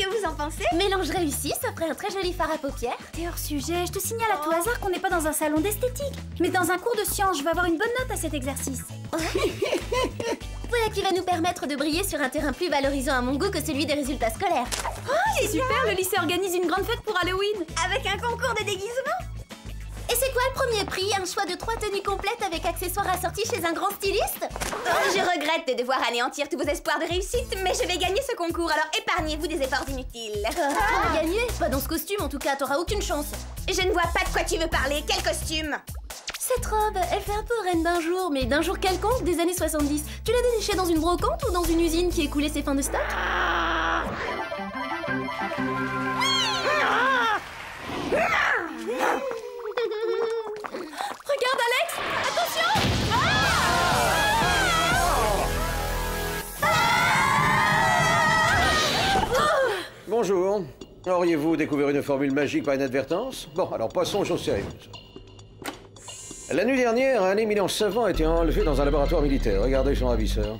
que vous en pensez? Mélange réussi, ça ferait un très joli fard à paupières. T'es hors sujet, je te signale à tout hasard qu'on n'est pas dans un salon d'esthétique, mais dans un cours de sciences. Je vais avoir une bonne note à cet exercice. Voilà qui va nous permettre de briller sur un terrain plus valorisant à mon goût que celui des résultats scolaires. Oh, c'est super, le lycée organise une grande fête pour Halloween. Avec un concours de déguisement? Et c'est quoi le premier prix? Un choix de 3 tenues complètes avec accessoires assortis chez un grand styliste? Je regrette de devoir anéantir tous vos espoirs de réussite, mais je vais gagner ce concours, alors épargnez-vous des efforts inutiles. Pour gagner? Pas dans ce costume en tout cas, t'auras aucune chance. Je ne vois pas de quoi tu veux parler, quel costume? Cette robe, elle fait un peu reine d'un jour, mais d'un jour quelconque des années 70. Tu l'as dénichée dans une brocante ou dans une usine qui écoulait ses fins de stock? Regarde Alex, attention! Bonjour. Auriez-vous découvert une formule magique par inadvertance? Bon, alors passons aux choses sérieuses. La nuit dernière, un éminent savant a été enlevé dans un laboratoire militaire. Regardez son ravisseur.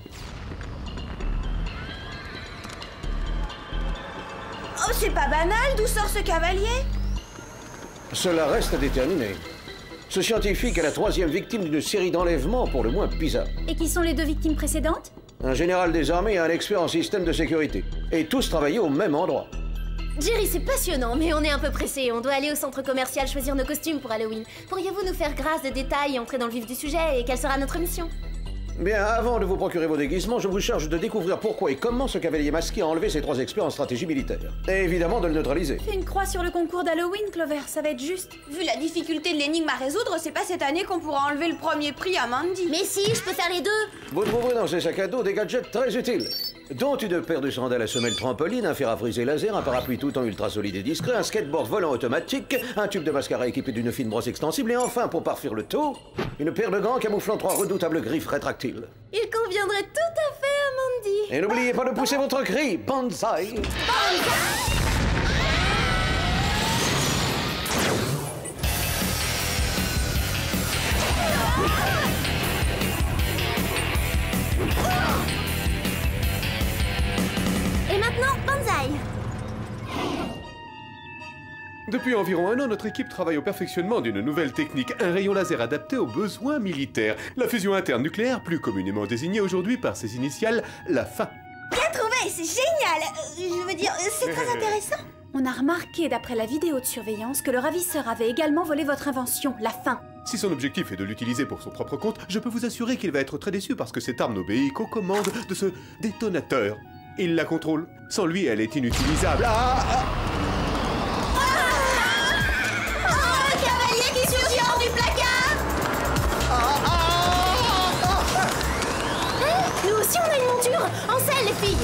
Oh, c'est pas banal, d'où sort ce cavalier? Cela reste à déterminer. Ce scientifique est la 3e victime d'une série d'enlèvements pour le moins bizarres. Et qui sont les 2 victimes précédentes? Un général des armées et un expert en système de sécurité. Et tous travaillaient au même endroit. Jerry, c'est passionnant, mais on est un peu pressé. On doit aller au centre commercial choisir nos costumes pour Halloween. Pourriez-vous nous faire grâce de détails et entrer dans le vif du sujet? Et quelle sera notre mission? Bien, avant de vous procurer vos déguisements, je vous charge de découvrir pourquoi et comment ce cavalier masqué a enlevé ces 3 experts en stratégie militaire. Et évidemment de le neutraliser. Fais une croix sur le concours d'Halloween, Clover, ça va être juste. Vu la difficulté de l'énigme à résoudre, c'est pas cette année qu'on pourra enlever le premier prix à Mandy. Mais si, je peux faire les 2. Vous trouverez dans ces sacs à dos des gadgets très utiles, dont une paire de sandales à semelle trampoline, un fer à friser laser, un parapluie tout en ultra solide et discret, un skateboard volant automatique, un tube de mascara équipé d'une fine brosse extensible et enfin, pour parfaire le tout, une paire de gants camouflant 3 redoutables griffes rétractiles. Il conviendrait tout à fait à Mandy. Et n'oubliez pas de pousser votre cri, Banzai! Et maintenant, Banzai. Depuis environ 1 an, notre équipe travaille au perfectionnement d'une nouvelle technique, un rayon laser adapté aux besoins militaires. La fusion interne nucléaire, plus communément désignée aujourd'hui par ses initiales, la FA. Bien trouvé, c'est génial. Je veux dire, c'est très intéressant. On a remarqué, d'après la vidéo de surveillance, que le ravisseur avait également volé votre invention, la fin. Si son objectif est de l'utiliser pour son propre compte, je peux vous assurer qu'il va être très déçu parce que cette arme n'obéit qu'aux commandes de ce détonateur. Il la contrôle. Sans lui, elle est inutilisable. Un cavalier qui surgit hors du placard. Nous aussi, on a une monture. En selle, les filles.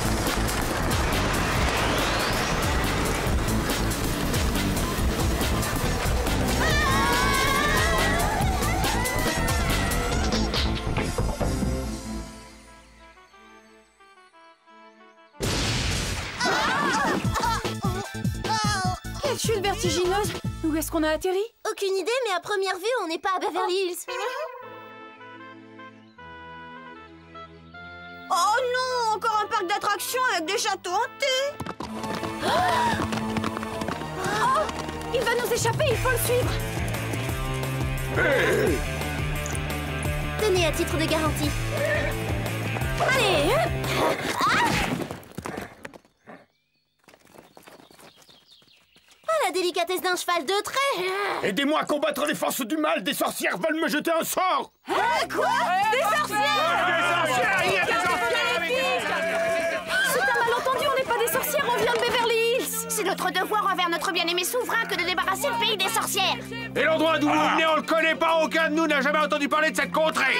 Quelle chute vertigineuse! Où est-ce qu'on a atterri? Aucune idée, mais à première vue, on n'est pas à Beverly Hills. Oh non, encore un parc d'attractions avec des châteaux hantés. Oh! Il va nous échapper, il faut le suivre! Tenez à titre de garantie. Allez! La délicatesse d'un cheval de trait. Aidez-moi à combattre les forces du mal. Des sorcières veulent me jeter un sort. Quoi? Des sorcières? Des sorcières! Il y a des sorcières! C'est un malentendu, on n'est pas des sorcières, on vient de Beverly Hills! C'est notre devoir envers notre bien-aimé souverain que de débarrasser le pays des sorcières. Et l'endroit d'où vous venez, on le connaît pas. Aucun de nous n'a jamais entendu parler de cette contrée.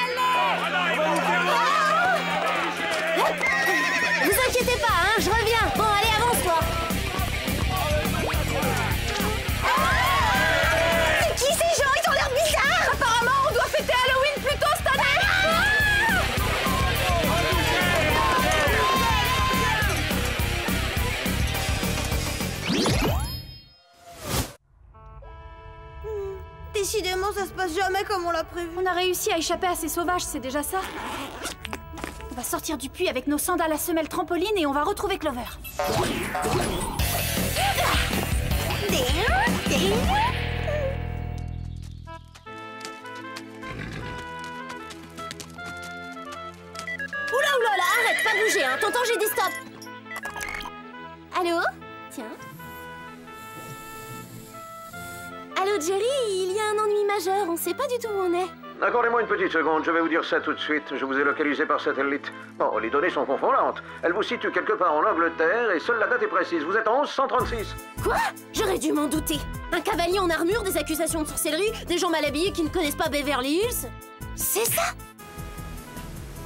Vous inquiétez pas, hein, je reviens. Bon, allez, avance-toi. C'est qui ces gens? Ils ont l'air bizarres. Apparemment, on doit fêter Halloween plus tôt cette année! Décidément, ça se passe jamais comme on l'a prévu. On a réussi à échapper à ces sauvages, c'est déjà ça. On va sortir du puits avec nos sandales à semelle trampoline et on va retrouver Clover. Oula, arrête, pas bouger, hein. T'entends, j'ai dit stop. Allô? Tiens. Allô, Jerry, il y a un ennui majeur, on sait pas du tout où on est. Accordez-moi une petite seconde, je vais vous dire ça tout de suite. Je vous ai localisé par satellite. Bon, les données sont confondantes. Elles vous situent quelque part en Angleterre et seule la date est précise. Vous êtes en 1136. Quoi? J'aurais dû m'en douter. Un cavalier en armure, des accusations de sorcellerie, des gens mal habillés qui ne connaissent pas Beverly Hills. C'est ça?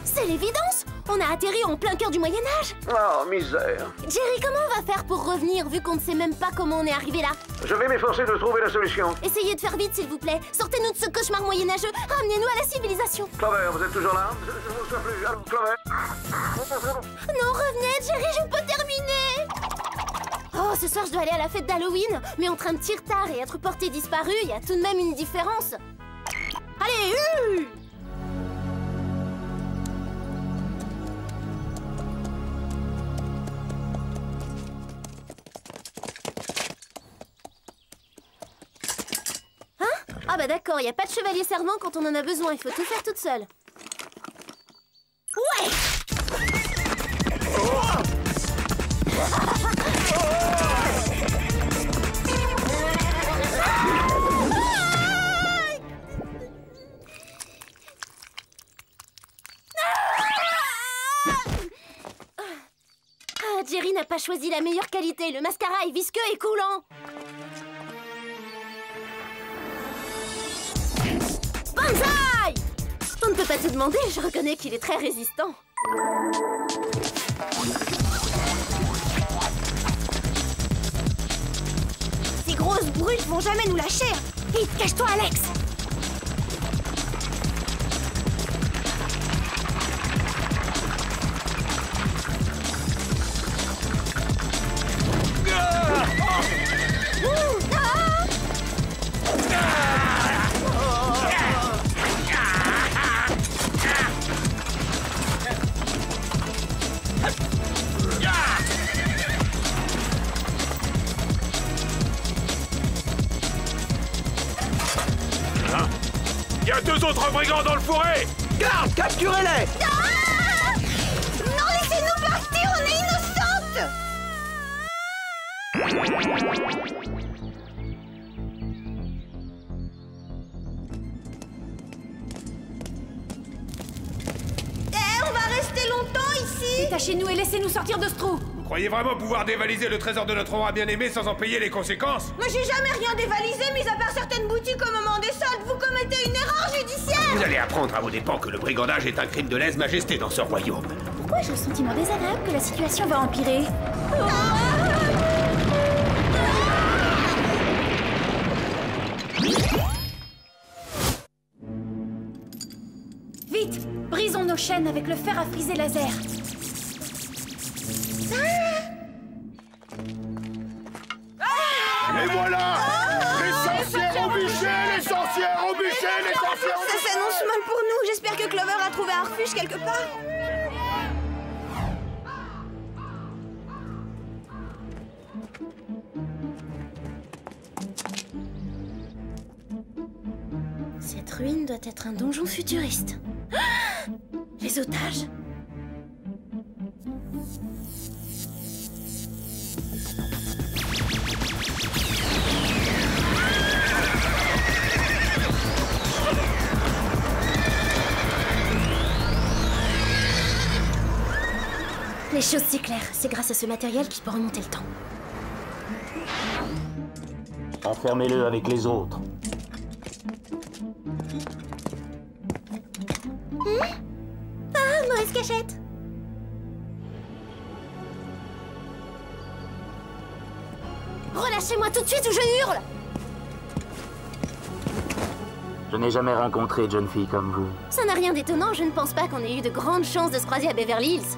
C'est l'évidence! On a atterri en plein cœur du Moyen-Âge! Oh, misère. Jerry, comment on va faire pour revenir, vu qu'on ne sait même pas comment on est arrivé là? Je vais m'efforcer de trouver la solution. Essayez de faire vite, s'il vous plaît. Sortez-nous de ce cauchemar moyenâgeux. Ramenez-nous à la civilisation. Clover, vous êtes toujours là? Je ne vous souviens plus. Allô, Clover? Non, revenez, Jerry, je peux terminer! Oh, ce soir, je dois aller à la fête d'Halloween. Mais entre un petit retard et être porté disparu, il y a tout de même une différence. Allez, Ah bah d'accord, y a pas de chevalier servant quand on en a besoin, il faut tout faire toute seule. Ouais! Ah, Jerry n'a pas choisi la meilleure qualité, le mascara est visqueux et coulant. Banzai! On ne peut pas tout demander, je reconnais qu'il est très résistant. Ces grosses brutes vont jamais nous lâcher. Vite, cache-toi, Alex. Il y a 2 autres brigands dans le fourré! Garde, capturez-les! Ah! Non, laissez-nous partir, on est innocentes! On va rester longtemps ici? Détachez-nous et laissez-nous sortir de ce trou. Vous croyez vraiment pouvoir dévaliser le trésor de notre roi bien-aimé sans en payer les conséquences? Mais j'ai jamais rien dévalisé, mis à part certaines boutiques au moment des soldes. Vous commettez une erreur judiciaire! Vous allez apprendre à vos dépens que le brigandage est un crime de lèse-majesté dans ce royaume. Pourquoi j'ai le sentiment désagréable que la situation va empirer? Vite! Brisons nos chaînes avec le fer à friser laser. Et voilà! Les sorcières au bûcher! Les sorcières au bûcher! Les sorcières au bûcher! Ça s'annonce mal pour nous. J'espère que Clover a trouvé un refuge quelque part. Cette ruine doit être un donjon futuriste. Ah! Les otages? Les choses s'éclairent. C'est grâce à ce matériel qu'il peut remonter le temps. Enfermez-le avec les autres. Ah, mauvaise cachette. Relâchez-moi tout de suite ou je hurle. Je n'ai jamais rencontré de jeune fille comme vous. Ça n'a rien d'étonnant, je ne pense pas qu'on ait eu de grandes chances de se croiser à Beverly Hills.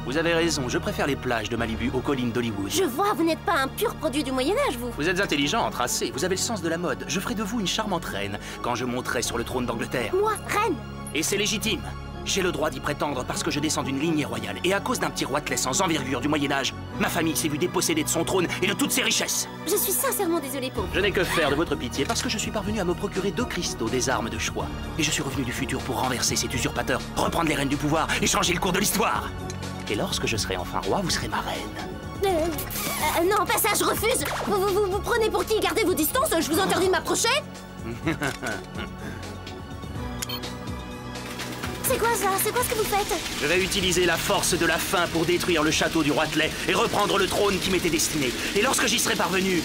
Vous avez raison, je préfère les plages de Malibu aux collines d'Hollywood. Je vois, vous n'êtes pas un pur produit du Moyen-Âge, vous. Vous êtes intelligent, tracé, vous avez le sens de la mode. Je ferai de vous une charmante reine quand je monterai sur le trône d'Angleterre. Moi, reine. Et c'est légitime. J'ai le droit d'y prétendre parce que je descends d'une lignée royale. Et à cause d'un petit roitelet sans envergure du Moyen-Âge, ma famille s'est vue dépossédée de son trône et de toutes ses richesses. Je suis sincèrement désolée pour vous. Je n'ai que faire de votre pitié parce que je suis parvenu à me procurer 2 cristaux, des armes de choix. Et je suis revenu du futur pour renverser cet usurpateur, reprendre les rênes du pouvoir et changer le cours de l'histoire. Et lorsque je serai enfin roi, vous serez ma reine. Non, pas ça, je refuse. Vous prenez pour qui? Gardez vos distances, je vous interdis de m'approcher. C'est quoi ça? C'est quoi ce que vous faites? Je vais utiliser la force de la faim pour détruire le château du roitelet et reprendre le trône qui m'était destiné. Et lorsque j'y serai parvenu,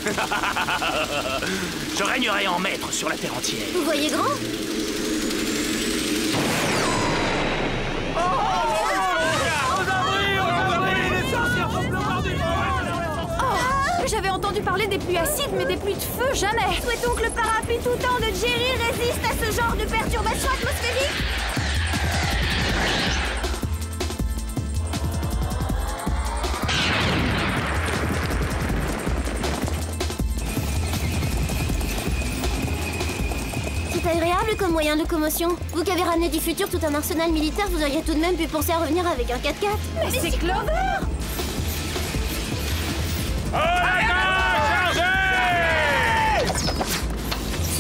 je régnerai en maître sur la terre entière. Vous voyez grand? J'avais entendu parler des pluies acides, mais des pluies de feu, jamais. Souhaitons que le parapluie tout temps de Jerry résiste à ce genre de perturbation atmosphérique. C'est agréable comme moyen de locomotion. Vous qui avez ramené du futur tout un arsenal militaire, vous auriez tout de même pu penser à revenir avec un 4x4. Mais c'est Clover!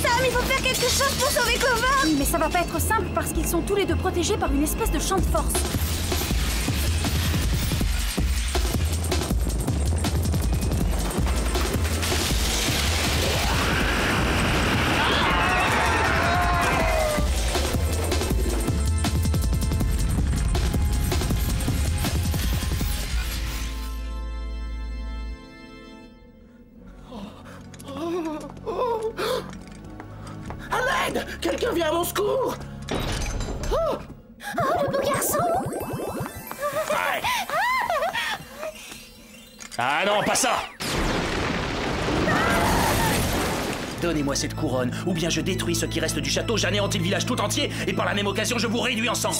Sam, il faut faire quelque chose pour sauver Clover. Oui, mais ça va pas être simple parce qu'ils sont tous les deux protégés par une espèce de champ de force. Quelqu'un vient à mon secours! Oh, le beau garçon! Ah non, pas ça! Donnez-moi cette couronne, ou bien je détruis ce qui reste du château, j'anéantis le village tout entier, et par la même occasion, je vous réduis en cendres.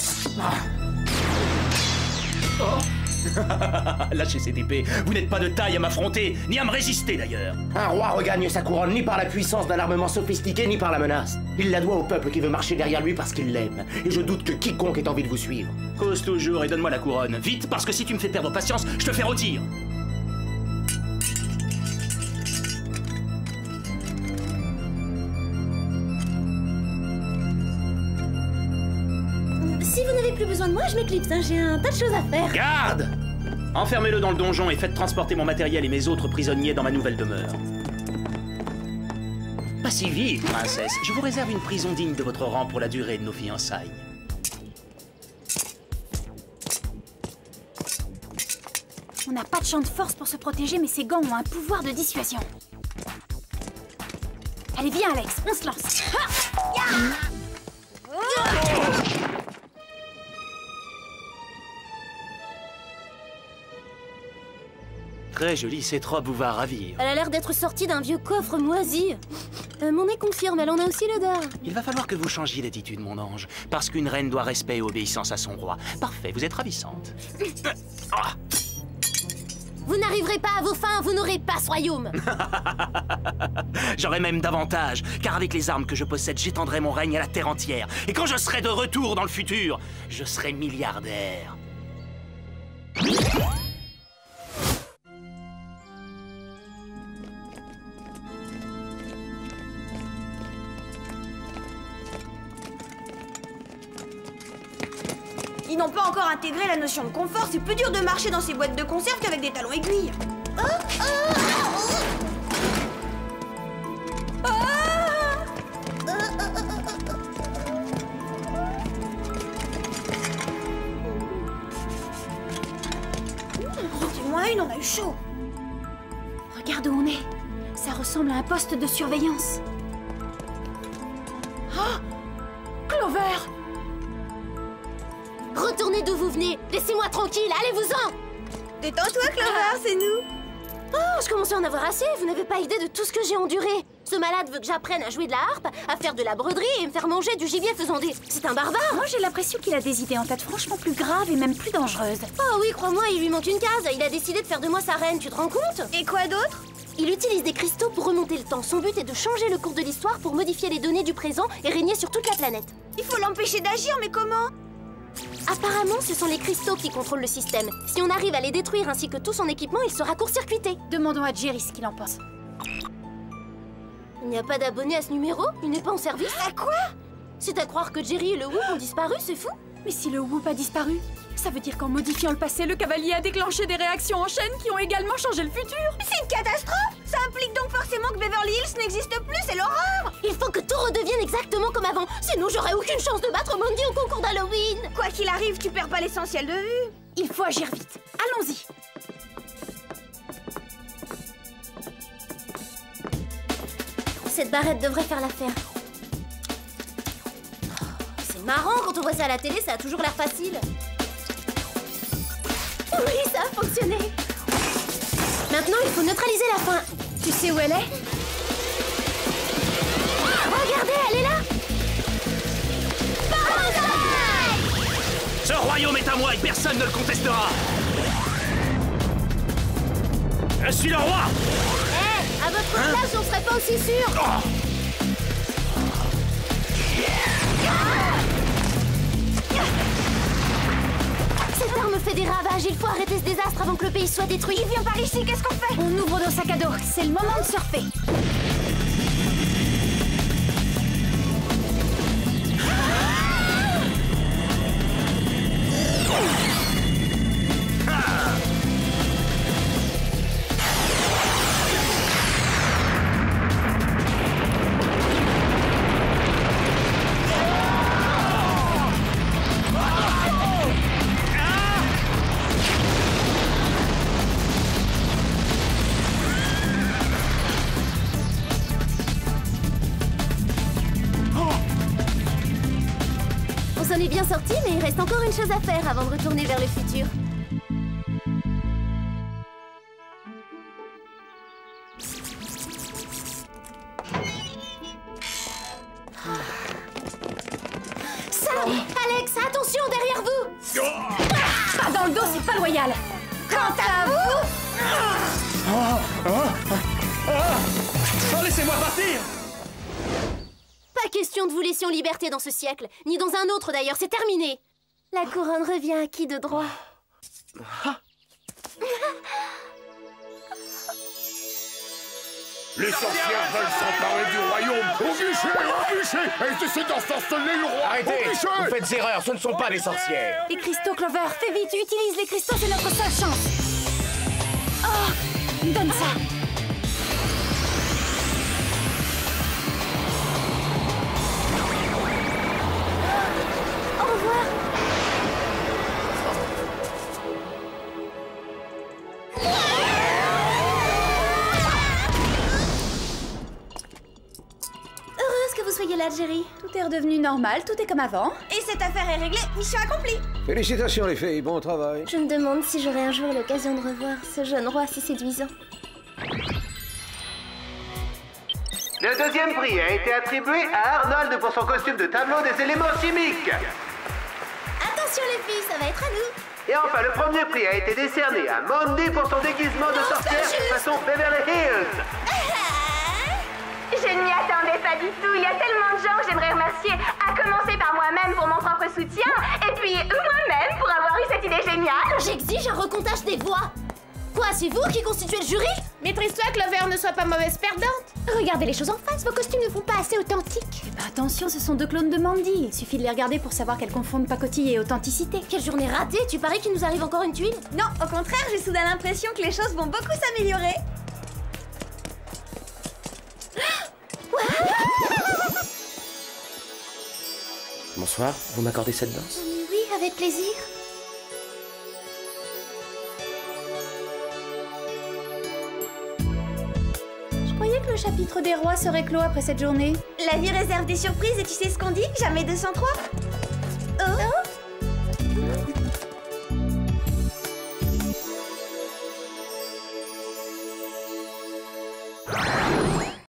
Lâchez cette épée, vous n'êtes pas de taille à m'affronter, ni à me résister d'ailleurs. Un roi regagne sa couronne ni par la puissance d'un armement sophistiqué, ni par la menace. Il la doit au peuple qui veut marcher derrière lui parce qu'il l'aime. Et je doute que quiconque ait envie de vous suivre. Cause toujours et donne-moi la couronne, vite, parce que si tu me fais perdre patience, je te fais rôtir. Si vous n'avez plus besoin de moi, je m'éclipse, hein. J'ai un tas de choses à faire. Garde! Enfermez-le dans le donjon et faites transporter mon matériel et mes autres prisonniers dans ma nouvelle demeure. Pas si vite, princesse. Je vous réserve une prison digne de votre rang pour la durée de nos fiançailles. On n'a pas de champ de force pour se protéger, mais ces gants ont un pouvoir de dissuasion. Allez, viens, Alex, on se lance. Très jolie, cette robe vous va ravir. Elle a l'air d'être sortie d'un vieux coffre moisi. Mon nez confirme, elle en a aussi l'odeur. Il va falloir que vous changiez d'attitude, mon ange, parce qu'une reine doit respect et obéissance à son roi. Parfait, vous êtes ravissante. Vous n'arriverez pas à vos fins, vous n'aurez pas ce royaume. J'aurai même davantage, car avec les armes que je possède, j'étendrai mon règne à la terre entière. Et quand je serai de retour dans le futur, je serai milliardaire. Ils n'ont pas encore intégré la notion de confort, c'est plus dur de marcher dans ces boîtes de conserve qu'avec des talons aiguilles. Du moins une, on a eu chaud. Regarde où on est. Ça ressemble à un poste de surveillance. Oh, Clover! Retournez d'où vous venez. Laissez-moi tranquille, allez-vous-en. Détends-toi, Clover, c'est nous. Oh, je commence à en avoir assez. Vous n'avez pas idée de tout ce que j'ai enduré. Ce malade veut que j'apprenne à jouer de la harpe, à faire de la broderie et me faire manger du gibier faisandé. C'est un barbare. Moi, j'ai l'impression qu'il a des idées en tête franchement plus graves et même plus dangereuses. Oh oui, crois-moi, il lui manque une case. Il a décidé de faire de moi sa reine, tu te rends compte? Et quoi d'autre? Il utilise des cristaux pour remonter le temps. Son but est de changer le cours de l'histoire pour modifier les données du présent et régner sur toute la planète. Il faut l'empêcher d'agir, mais comment? Apparemment, ce sont les cristaux qui contrôlent le système. Si on arrive à les détruire ainsi que tout son équipement, il sera court-circuité. Demandons à Jerry ce qu'il en pense. Il n'y a pas d'abonné à ce numéro? Il n'est pas en service? À quoi? C'est à croire que Jerry et le Whoop ont disparu, c'est fou? Mais si le Whoop a disparu, ça veut dire qu'en modifiant le passé, le cavalier a déclenché des réactions en chaîne qui ont également changé le futur. C'est une catastrophe! Ça implique donc forcément que Beverly Hills n'existe plus, c'est l'horreur! Il faut que tout redevienne exactement comme avant, sinon j'aurai aucune chance de battre Mandy au concours d'Halloween. Quoi qu'il arrive, tu perds pas l'essentiel de vue. Il faut agir vite. Allons-y. Cette barrette devrait faire l'affaire. C'est marrant, quand on voit ça à la télé, ça a toujours l'air facile. Oui, ça a fonctionné. Maintenant, il faut neutraliser la faim. Tu sais où elle est? Regardez, elle est là. Ce royaume est à moi et personne ne le contestera. Je suis le roi. À votre place, on serait pas aussi sûr. Cette arme fait des ravages, il faut arrêter ce désastre avant que le pays soit détruit. Il vient par ici, qu'est-ce qu'on fait? On ouvre nos sacs à dos, c'est le moment de surfer. On s'en est bien sorti, mais il reste encore une chose à faire avant de retourner vers le futur. Ça! Alex, attention derrière vous! Pas dans le dos, c'est pas loyal. Quant à vous... Oh, laissez-moi partir. Pas question de vous laisser en liberté dans ce siècle, ni dans un autre d'ailleurs, c'est terminé. La couronne revient à qui de droit? Les sorcières veulent s'emparer du royaume. Au guichet, elles essaient d'ensorceler le roi. Arrêtez! Au guichet. Vous faites erreur, ce ne sont pas des sorcières. Les cristaux, Clover, fais vite, utilise les cristaux, c'est notre seule chance. Oh, donne ça. Au revoir. Heureuse que vous soyez là, Jerry. Tout est redevenu normal, tout est comme avant. Et cette affaire est réglée, mission accomplie. Félicitations les filles, bon travail. Je me demande si j'aurai un jour l'occasion de revoir ce jeune roi si séduisant. Le deuxième prix a été attribué à Arnold pour son costume de tableau des éléments chimiques. Attention les filles, ça va être à nous. Et enfin, le premier prix a été décerné à Mandy pour son déguisement de sorcière façon Beverly Hills. Je ne m'y attendais pas du tout. Il y a tellement de gens que j'aimerais remercier, à commencer par moi-même pour mon propre soutien, et puis moi-même pour avoir eu cette idée géniale. J'exige un recomptage des voix. Quoi, c'est vous qui constituez le jury? Maîtrise-toi, Clover, ne sois pas mauvaise perdante. Regardez les choses en face, vos costumes ne font pas assez authentiques. Bah attention, ce sont deux clones de Mandy. Il suffit de les regarder pour savoir qu'elles confondent pacotille et authenticité. Quelle journée ratée, tu paries qu'il nous arrive encore une tuile? Non, au contraire, j'ai soudain l'impression que les choses vont beaucoup s'améliorer. Bonsoir, vous m'accordez cette danse? Oui, avec plaisir. Je croyais que le chapitre des rois serait clos après cette journée. La vie réserve des surprises et tu sais ce qu'on dit? Jamais 203. Oh.